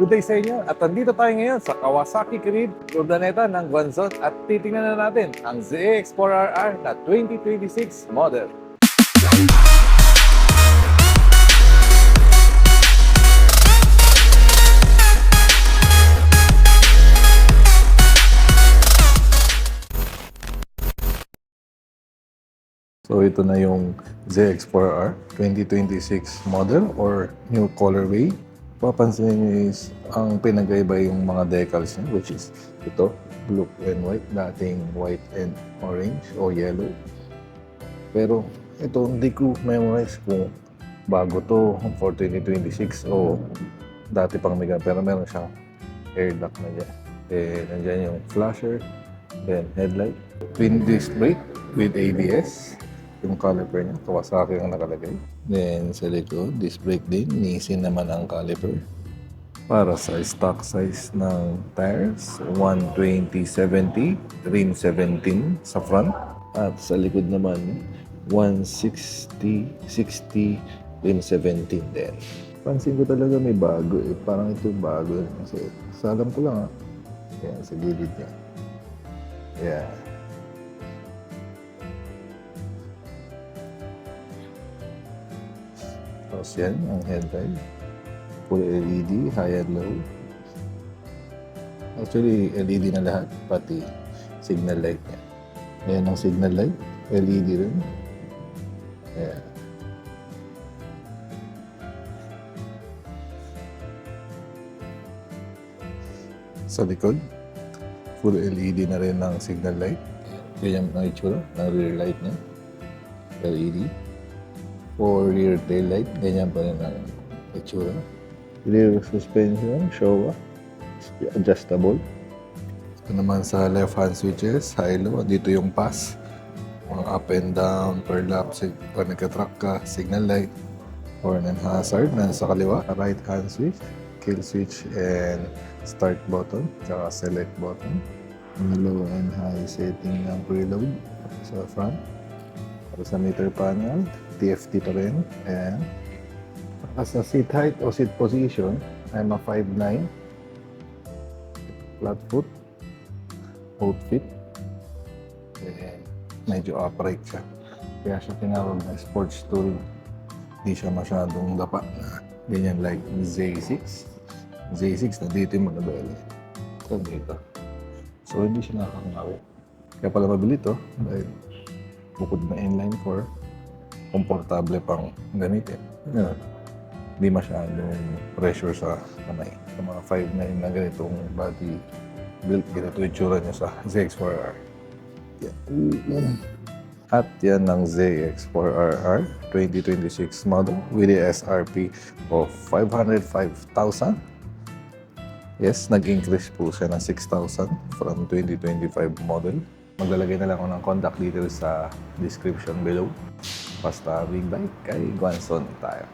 Good day sa inyo at nandito tayo ngayon sa Kawasaki Kirin Urdaneta ng Guanzon at titingnan na natin ang ZX4RR na 2026 model. So ito na yung ZX4R 2026 model or new colorway. Papansin niyo is ang pinagkaiba yung mga decals niya, which is ito, blue and white, dating white and orange o yellow. Pero ito hindi ko memorize kung bago to for 2026 o dati pang mega, pero meron siyang air duct na dyan. Nandyan yung flasher, then headlight, twin disc brake with ABS. Yung caliper niya, Kawasaki ang nakalagay. Then sa likod, disc brake din, Nissin naman ang caliper. Para sa stock size ng tires, 120/70, rim 17 sa front. At sa likod naman, 160/60, rim 17 din. Pansin ko talaga may bago eh. Parang ito bago. Kasi sa alam ko lang Yan, sa gilid niya. Yeah. Tapos yan, ang headlight. Full LED, high and low. Actually, LED na lahat, pati signal light niya. Ayan ang signal light, LED rin. Ayan. Sa likod, full LED na rin ang signal light. Ganyan ang itsura ng rear light niya. LED. For rear tail light, ganyan pa rin ang itsura. Rear suspension, Showa, adjustable. Ito naman sa left hand switches, high-low, dito yung pass. Mga up and down, per lap, pag nagka-track ka, signal light, horn and hazard, nasa kaliwa. Right hand switch, kill switch and start button, tsaka select button. Low and high setting ng preload sa front. Para sa meter panel, TFT pa rin. Ayan. As a seat height o seat position, I'm a 5'9". Flat foot. Both feet. Ayan. Medyo upright siya. Kaya siya tinawag na sports stool. Hindi siya masyadong dapa na ganyan like Z6. Z6 na dito yung manabela. Ito dito. So hindi siya nakakangawi. Kaya pala mabili ito dahil bukod na inline 4, komportable pang gamitin. Ganun. Hindi masyadong pressure sa kamay. Sa mga 5'9" na ganitong body build, ganito yung tsura niya sa ZX4R. Yan. At yan ang ZX4RR 2026 model with the SRP of 505,000. Yes, nag-increase po siya ng 6,000 from 2025 model. Maglalagay na lang ako ng contact details sa description below. Basta big bike kay Guanzon tayo.